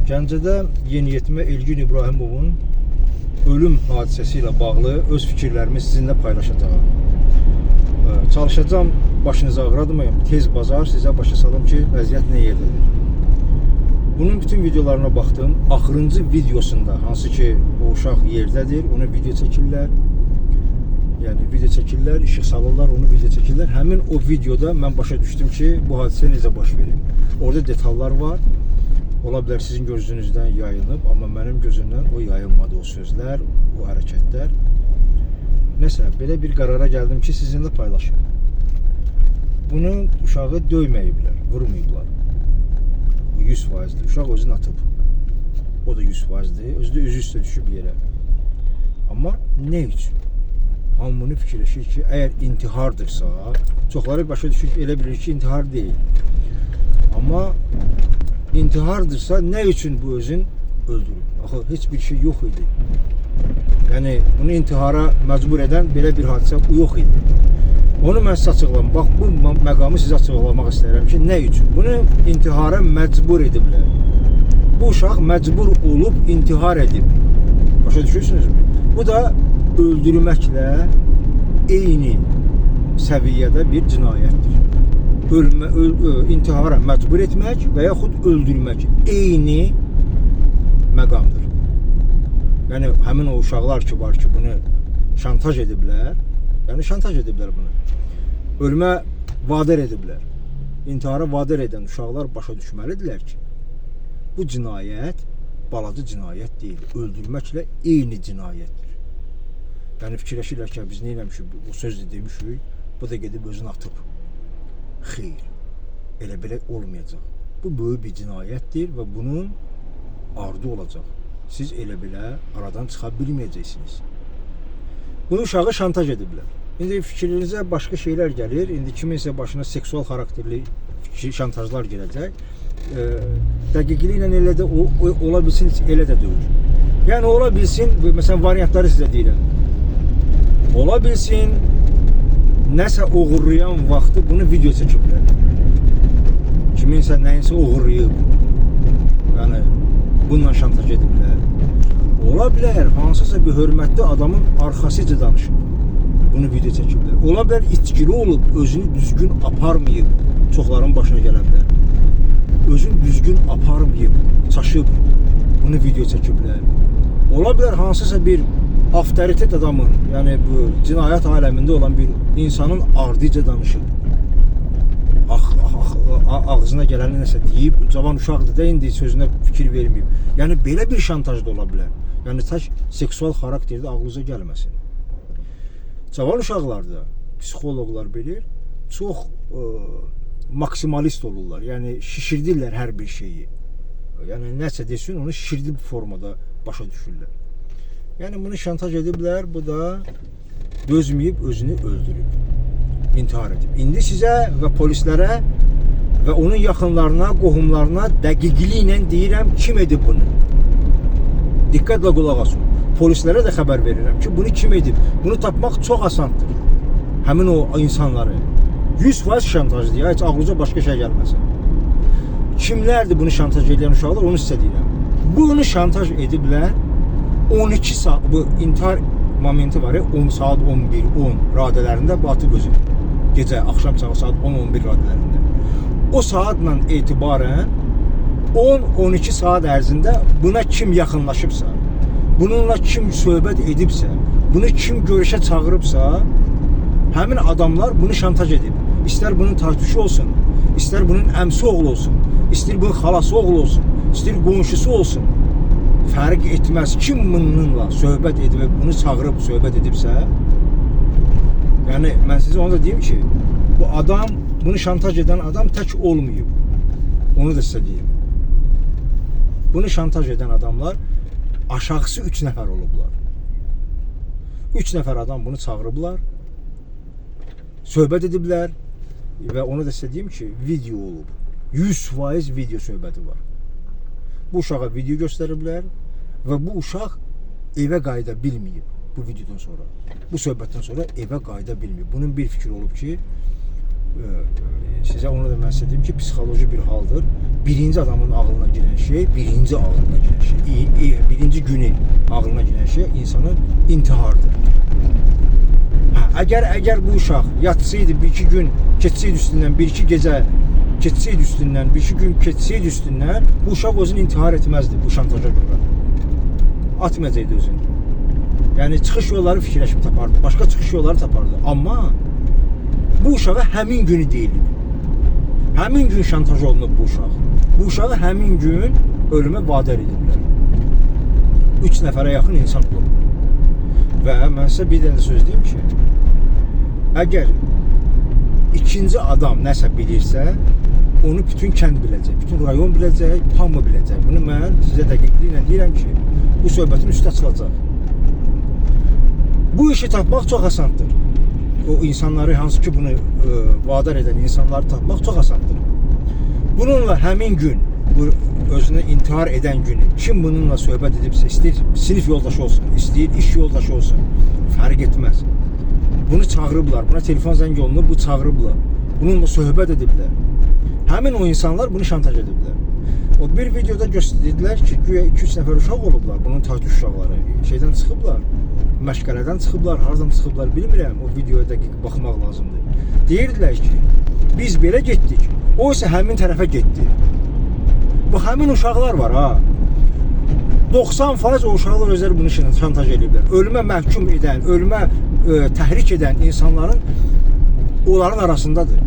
Gəncədə yeniyetmə Elgin İbrahimovun ölüm hadisəsi ilə bağlı öz fikirlərimi sizinlə paylaşacağım. Çalışacağım başınızı ağrıtmayım. Tez bazar sizə başa salım ki, vəziyyət nə yerdədir. Bunun bütün videolarına baxdım. Axırıncı videosunda, hansı ki o uşaq yerdədir, onu video çəkirlər. Yəni video çəkirlər, işıq salırlar, onu video çəkirlər. Həmin o videoda mən başa düşdüm ki, bu hadisə necə baş verib. Orada detallar var. Ola bilər sizin gözünüzdən yayınıb, amma mənim gözümdən o yayınmadı, o sözlər, o hərəkətlər. Nəsə, belə bir qərara gəldim ki, sizinlə paylaşım. Bunu uşağı döyməyiblər, vurmayıblar. Bu 100%'dir. Uşaq özünü atıb. O da 100%'dir. Özü də üzü üstə düşüb yerə. Amma nə üçün? Hamı bunu fikirləşir ki, əgər intihardırsa, çoxları başa düşür ki, elə bilir ki, intihar deyil. Amma intihardırsa nə üçün bu özün öldürür? Axı, heç bir şey yox idi. Yəni, bunu intihara məcbur edən belə bir hadisə yox idi. Onu mən sizə açıqlam. Bax, bu məqamı sizə açıqlamaq istəyirəm ki, nə üçün? Bunu intihara məcbur ediblər. Bu uşaq məcbur olub intihar edib. Başa düşürsünüzmü? Bu da öldürməklə eyni səviyyədə bir cinayətdir. İntihara məcbur etmək və yaxud öldürmək eyni məqamdır. Yəni, həmin o uşaqlar ki var ki, bunu şantaj ediblər, yəni şantaj ediblər bunu. Ölümə vadar ediblər. İntihara vadar edən uşaqlar başa düşməlidirlər ki, bu cinayət balaca cinayət deyil, öldürməklə eyni cinayətdir. Yəni fikirləşirlər ki, biz nə eləmişik, o sözü demişik, bu da gedib özünü atıb. Xeyr, elə belə olmayacaq. Bu böyük bir cinayətdir və bunun ardı olacaq. Siz elə belə aradan çıxa bilməyəcəksiniz. Bunu uşağı şantaj ediblər. İndi fikrinizə başqa şeylər gəlir. İndi kiminsə başına seksual xarakterli şantajlar gələcək. Dəqiqliklə elə də ola bilsin, elə də deyil. Yəni ola bilsin, məsələn variantları sizə deyirəm. Ola bilsin, nəsə oğurlayan vaxtı bunu video çəkiblər. Kiminsə nəyinsə oğurlayıb. Yəni bununla şantaj ediblər. Ola bilər, hansısa bir hörmətli adamın arxasıca danışıb. Bunu video çəkiblər. Ola bilər, içkili olub, özünü düzgün aparmayıb. Çoxların başına gələ bilər. Özünü düzgün aparmayıb, çaşıb. Bunu video çəkiblər. Ola bilər, hansısa bir avtoritet adamın, yəni bu cinayət aləmində olan bir insanın ardıca danışıb. Ağzına gələni nəsə deyib, cavan uşaqdır da indi sözünə fikir verməyib. Yəni belə bir şantaj da ola bilər. Yəni tək seksual xarakterdə ağlınıza gəlməsin. Cavan uşaqlarda psixoloqlar bilir, çox maksimalist olurlar. Yəni şişirdirlər hər bir şeyi. Yəni nəsə desin, onu şişirdi formada başa düşürlər. Yəni bunu şantaj ediblər, bu da dözməyib özünü öldürüb, intihar edib. İndi sizə və polislərə və onun yaxınlarına, qohumlarına dəqiqliklə deyirəm, kim edib bunu. Diqqətlə qulaq asın. Polislərə də xəbər verirəm ki, bunu kim edib. Bunu tapmaq çox asandır. Həmin o insanları. 100% şantajdır ya, heç ağlınıza başqa şey gəlməsin. Kimlərdir bunu şantaj edən uşaqlar, onu sizə deyirəm. Bunu şantaj ediblər. 12 saat, bu intihar momenti var ya, 10 saat 11-10 radələrində batıb özü. Gecə, axşam çağı saat 10-11 radələrində. O saatla etibarən 10-12 saat ərzində buna kim yaxınlaşıbsa, bununla kim söhbət edibsə, bunu kim görüşə çağırıbsa, həmin adamlar bunu şantaj edib. İstər bunun tartuşu olsun, istər bunun əmsi oğlu olsun, istər bunun xalası oğlu olsun, istər qonşusu olsun. Fərq etməz, kim bununla söhbət edib, bunu çağırıb söhbət edibsə, yəni mən sizə onu da deyim ki, bu adam, bunu şantaj edən adam tək olmayıb. Onu da sizə deyim. Bunu şantaj edən adamlar aşağısı 3 nəfər olublar. 3 nəfər adam bunu çağırıblar, söhbət ediblər və onu da sizə deyim ki, video olub. 100% video söhbəti var. Bu uşağa video göstəriblər və bu uşaq evə qayıda bilməyib bu videodan sonra. Bu söhbətdən sonra evə qayıda bilməyib. Bunun bir fikri olub ki, Sizə onu da mən sizə deyim ki, psixoloji bir haldır. Birinci adamın ağlına girən şey, birinci ağlına girən şey, birinci günü ağlına girən şey insanın intihardır. Əgər bu uşaq yatsaydı, bir-iki gün keçsəydi üstündən, bir-iki gecə keçsəydi üstündən, bir-iki gün keçsəydi üstündən, bu uşaq özünü intihar etməzdi bu şantaja görə. Atmayacaqdı özünü. Yəni çıxış yolları fikirləşib tapardı, başqa çıxış yolları tapardı. Amma bu uşağa həmin günü deyilib. Həmin gün şantaj olunub bu uşaq. Bu uşağı həmin gün ölümə vadar ediblər. 3 nəfərə yaxın insan olub. Və mən sizə bir dənə söz deyim ki, əgər ikinci adam nəsə bilirsə, onu bütün kənd biləcək, bütün rayon biləcək, hamı biləcək. Bunu mən sizə dəqiqliklə deyirəm ki, bu söhbətin üstü açılacaq. Bu işi tapmaq çox asandır. O insanları, hansı ki bunu vadar edən insanları tapmaq çox asandır. Bununla həmin gün, bu özünü intihar edən günü, kim bununla söhbət edibsə, istəyir sinif yoldaşı olsun, istəyir iş yoldaşı olsun, fərq etməz. Bunu çağırıblar, buna telefon zəng olunub, bu çağırıblar. Bununla söhbət ediblər. Həmin o insanlar bunu şantaj ediblər. O bir videoda göstərdilər ki, güya 2-3 nəfər uşaq olublar, bunun tatil uşaqları. Şeydən çıxıblar, məşqələdən çıxıblar, hardan çıxıblar bilmirəm, o videoya dəqiq baxmaq lazımdır. Deyirdilər ki, biz belə getdik, o isə həmin tərəfə getdi. Bu həmin uşaqlar var ha. 90% o uşaqlar özləri bunu şantaj ediblər. Ölümə məhkum edən, ölümə təhrik edən insanların onların arasındadır.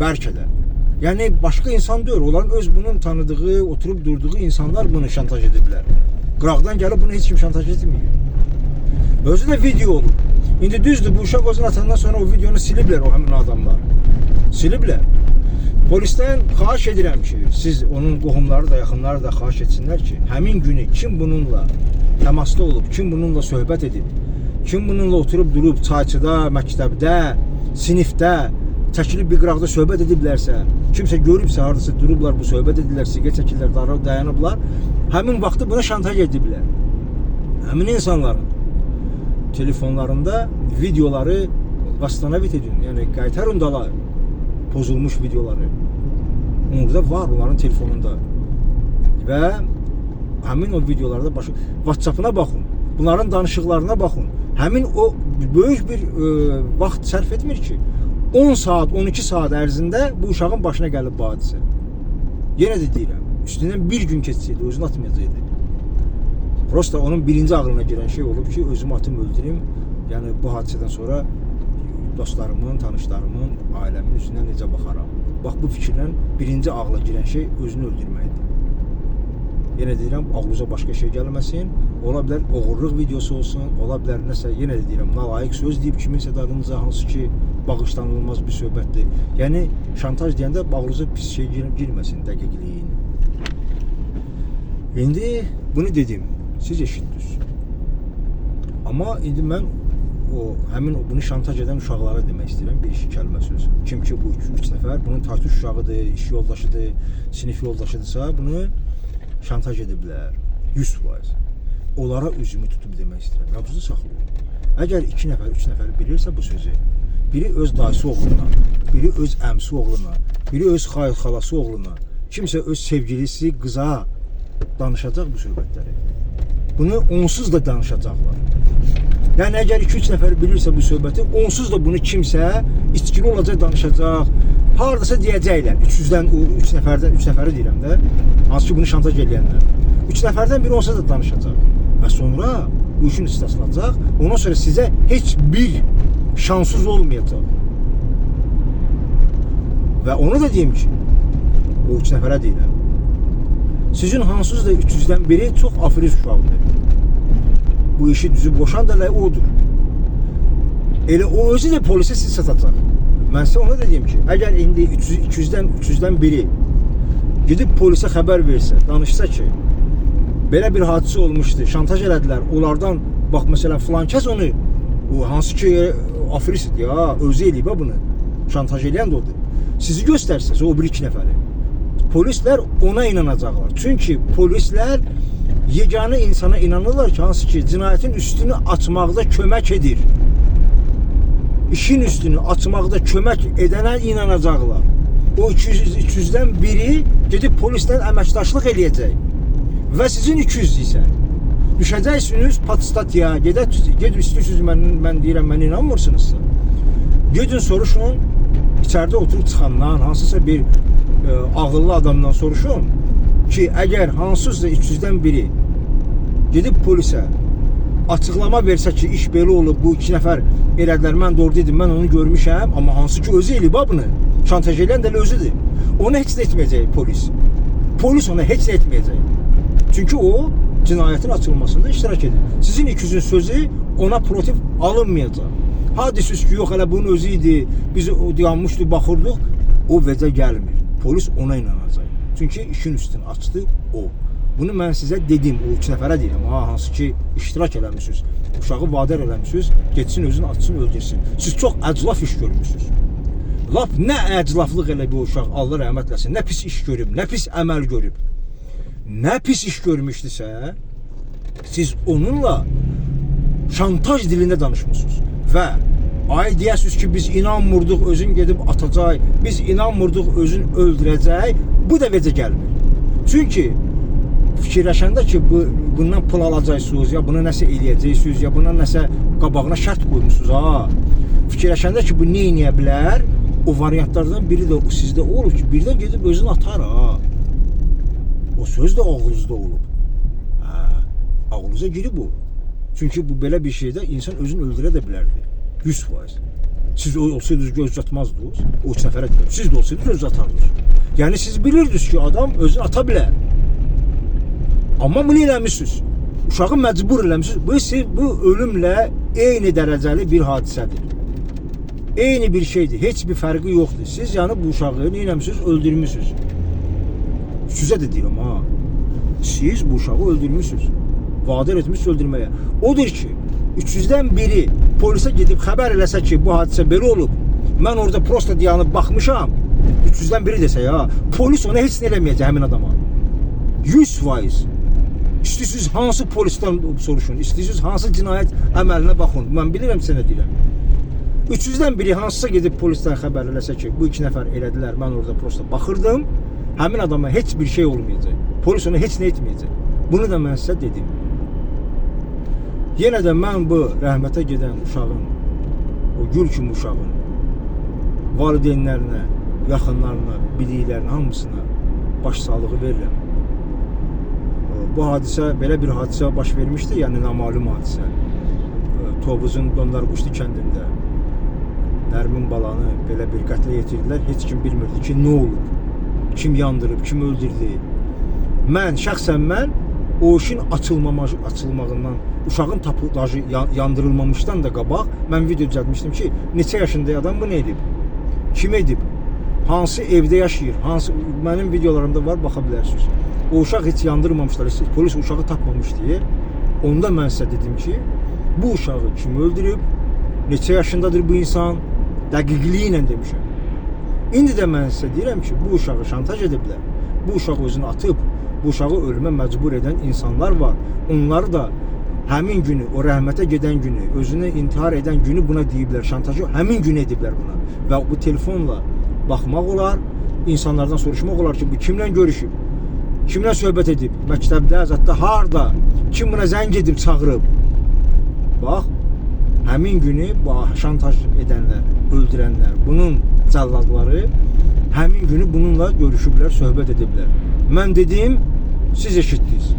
Bəlkə də. Yəni başqa insan deyil, onların öz bunun tanıdığı, oturub durduğu insanlar bunu şantaj ediblər. Qıraqdan gəlib bunu heç kim şantaj etməyir. Özü də video olub. İndi düzdür, bu uşaq özünü atandan sonra o videonu siliblər o həmin adamlar. Siliblər. Polisdən xahiş edirəm ki, siz onun qohumları da, yaxınları da xahiş etsinlər ki, həmin günü kim bununla təmasda olub, kim bununla söhbət edib, kim bununla oturub durub çayçıda, məktəbdə, sinifdə, çəkilib bir qıraqda söhbət ediblərsə, kimsə görübsə, hardasa durublar, bu söhbət edirlər, siqet çəkirlər, dayanıblar, həmin vaxtı buna şantaj ediblər. Həmin insanların telefonlarında videoları qastanavit edin, yəni qaytarın dala pozulmuş videoları. Orada var, onların telefonunda. Və həmin o videolarda WhatsApp-ına baxın, bunların danışıqlarına baxın. Həmin o böyük bir vaxt sərf etmir ki, 10 saat, 12 saat ərzində bu uşağın başına gəlib bu hadisə. Yenə də deyirəm, üstündən bir gün keçsəydi, özünü atmayacaqdı. Prosta onun birinci ağlına girən şey olub ki, özümü atım öldürüm. Yəni bu hadisədən sonra dostlarımın, tanışlarımın, ailəmin üzündən necə baxaram. Bax, bu fikirlə birinci ağla girən şey özünü öldürməkdir. Yenə deyirəm, ağlınıza başqa şey gəlməsin. Ola bilər oğurluq videosu olsun, ola bilər nəsə, yenə də deyirəm, nalayiq söz deyib kiminsə dadınıza, hansı ki, bağışlanılmaz bir söhbətdir. Yəni, şantaj deyəndə ağlınıza pis şey girməsin dəqiqliyin. İndi bunu dedim, siz eşitdiniz. Amma indi mən həmin bunu şantaj edən uşaqlara demək istəyirəm bir-iki kəlmə söz. Kim ki bu 3 nəfər, bunun tartış uşağıdır, iş yoldaşıdır, sinif yoldaşıdırsa, bunu şantaj ediblər. 100%. Onlara üzümü tutub demək istəyirəm. Yadınızda saxlayın. Əgər 2 nəfər, 3 nəfər bilirsə bu sözü, biri öz dayısı oğluna, biri öz əmsi oğluna, biri öz xalası oğluna, kimsə öz sevgilisi qıza danışacaq bu söhbətləri. Bunu onsuz da danışacaqlar. Yəni əgər 2-3 nəfər bilirsə bu söhbəti, onsuz da bunu kimsə içkili olacaq, danışacaq. Hardasa deyəcəklər. 3 nəfəri deyirəm də, hansı ki bunu şantaj edənlər. 3 nəfərdən biri onsuz da danışacaq. Və sonra bu işin üstə açılacaq. Ondan sonra sizə heç bir şansınız olmayacaq. Və onu da deyim ki, o 3 nəfərə deyirəm. Sizin hansınız da 300-dən biri çox afiris uşaqdır. Bu işi düzüb boşan da odur. Elə o özü də polisə siz satacaq. Mən sizə ona da deyim ki, əgər indi 200-dən biri gidib polisə xəbər versə, danışsa ki, belə bir hadisə olmuşdu, şantaj elədilər, onlardan, bax, məsələn, filan kəs onu, hansı ki, afirisdir ya, özü eləyib bunu, şantaj eləyən də odur. Sizi göstərsəz, o 1-2 nəfəri, polislər ona inanacaqlar. Çünki polislər yeganə insana inanırlar ki, hansı ki, cinayətin üstünü açmaqda kömək edir. işin üstünü açmaqda kömək edənə inanacaqlar. O 300-dən biri gedib polislə əməkdaşlıq eləyəcək. Və sizin 200 isə düşəcəksiniz patstatya, gedib istəyirsiniz, mən deyirəm, mən inanmırsınızsa. Gedin soruşun, içəridə oturub çıxandan, hansısa bir ağıllı adamdan soruşun ki, əgər hansısa 300-dən biri gedib polisə açıqlama versə ki, iş belə olub, bu 2 nəfər elədilər, mən doğru dedim, mən onu görmüşəm, amma hansı ki özü elib bunu, şantaj eləyən də özüdür. Ona heç nə etməyəcək polis. Polis ona heç nə etməyəcək. Çünki o, cinayətin açılmasında iştirak edir. Sizin 200-ün sözü ona protiv alınmayacaq. Hadisiz ki, yox, hələ bunun özü idi, biz dayanmışdıq, baxırdıq, o vəcə gəlmir. Polis ona inanacaq. Çünki işin üstünü açdı o. Bunu mən sizə dedim, o 2 nəfərə deyirəm, hansı ki iştirak eləmişsiniz, uşağı vadar eləmişsiniz, geçsin özünü açsın, öldürsün. Siz çox əclaf iş görmüşsünüz. Lap nə əclaflıq elə bir uşaq, Allah rəhmət eləsin, nə pis iş görüb, nə pis əməl görüb. Nə pis iş görmüşdüsə, siz onunla şantaj dilində danışmışsınız. Və ay deyəsiniz ki, biz inanmırdıq, özün gedib atacaq, biz inanmırdıq, özün öldürəcək, bu da vecə gəlmir. Çünki fikirləşəndə ki, bundan pul alacaqsınız, ya buna nəsə eləyəcəksiniz, ya buna nəsə qabağına şərt qoymuşsunuz, fikirləşəndə ki, bu nə eləyə bilər, o variantlardan biri də sizdə olur ki, birdən gedib özünü atar, O söz də ağlınızda olub. Ağlınıza girib o. Çünki bu belə bir şeydə insan özünü öldürə də bilərdi. 100%. Siz olsaydınız göz atmazdınız. O 3 nəfərə deyir. Siz də olsaydınız göz atardınız. Yəni siz bilirdiniz ki, adam özünü ata bilər. Amma bunu eləmişsiniz. Uşağı məcbur eləmişsiniz. Bu ölümlə eyni dərəcəli bir hadisədir. Eyni bir şeydir. Heç bir fərqi yoxdur. Siz yəni bu uşağı nə eləmişsiniz? Öldürmüşsünüz. Sizə də deyirəm, siz bu uşağı öldürmüşsünüz. Vadar etmişsiniz öldürməyə. Odur ki, 300-dən biri polisə gedib xəbər eləsə ki, bu hadisə belə olub, mən orada prosta dayanıb baxmışam, 300-dən biri desə, polis ona heç nə eləməyəcək həmin adama. 100%. İstəyirsiniz hansı polisdən soruşun, istəyirsiniz hansı cinayət əməlinə baxın. Mən bilirəm sənə deyirəm. 300-dən biri hansısa gedib polisdən xəbər eləsə ki, bu 2 nəfər elədilər, mən orada prosta baxırdım, həmin adama heç bir şey olmayacaq. Polis ona heç nə etməyəcək. Bunu da mən sizə dedim. Yenə də mən bu rəhmətə gedən uşağın, o gül kimi uşağın valideynlərinə, yaxınlarına, biliklərinə, hamısına başsağlığı verirəm. Bu hadisə, belə bir hadisə baş vermişdi, yəni namalum hadisə. Tovuzun Donlarquşlu kəndində Nərmin balanı belə bir qətlə yetirdilər. Heç kim bilmirdi ki, nə olub, kim yandırıb, kim öldürdü. Şəxsən mən o işin açılmağından, uşağın tapılacı yandırılmamışdan da qabaq mən video düzəltmişdim ki, neçə yaşında adam bu nə edib? Kim edib? Hansı evdə yaşayır? Mənim videolarımda var, baxa bilərsiniz. O uşaq heç yandırmamışlar, polis uşağı tapmamış deyə. Onda mən sizə dedim ki, bu uşağı kim öldürüb? Neçə yaşındadır bu insan? Dəqiqliyi ilə demişəm. İndi də mən sizə deyirəm ki, bu uşağı şantaj ediblər. Bu uşaq özünü atıb, bu uşağı ölümə məcbur edən insanlar var. Onları da həmin günü, o rəhmətə gedən günü, özünü intihar edən günü buna deyiblər, şantajı həmin gün ediblər buna. Və bu telefonla baxmaq olar, insanlardan soruşmaq olar ki, bu kimlə görüşüb, kimlə söhbət edib, məktəbdə, zətdə, harda, kim buna zəng edib, çağırıb. Bax, həmin günü bu şantaj edənlər, öldürənlər, bunun cəlladları həmin günü bununla görüşüblər, söhbət ediblər. Mən dedim, siz eşitdiniz.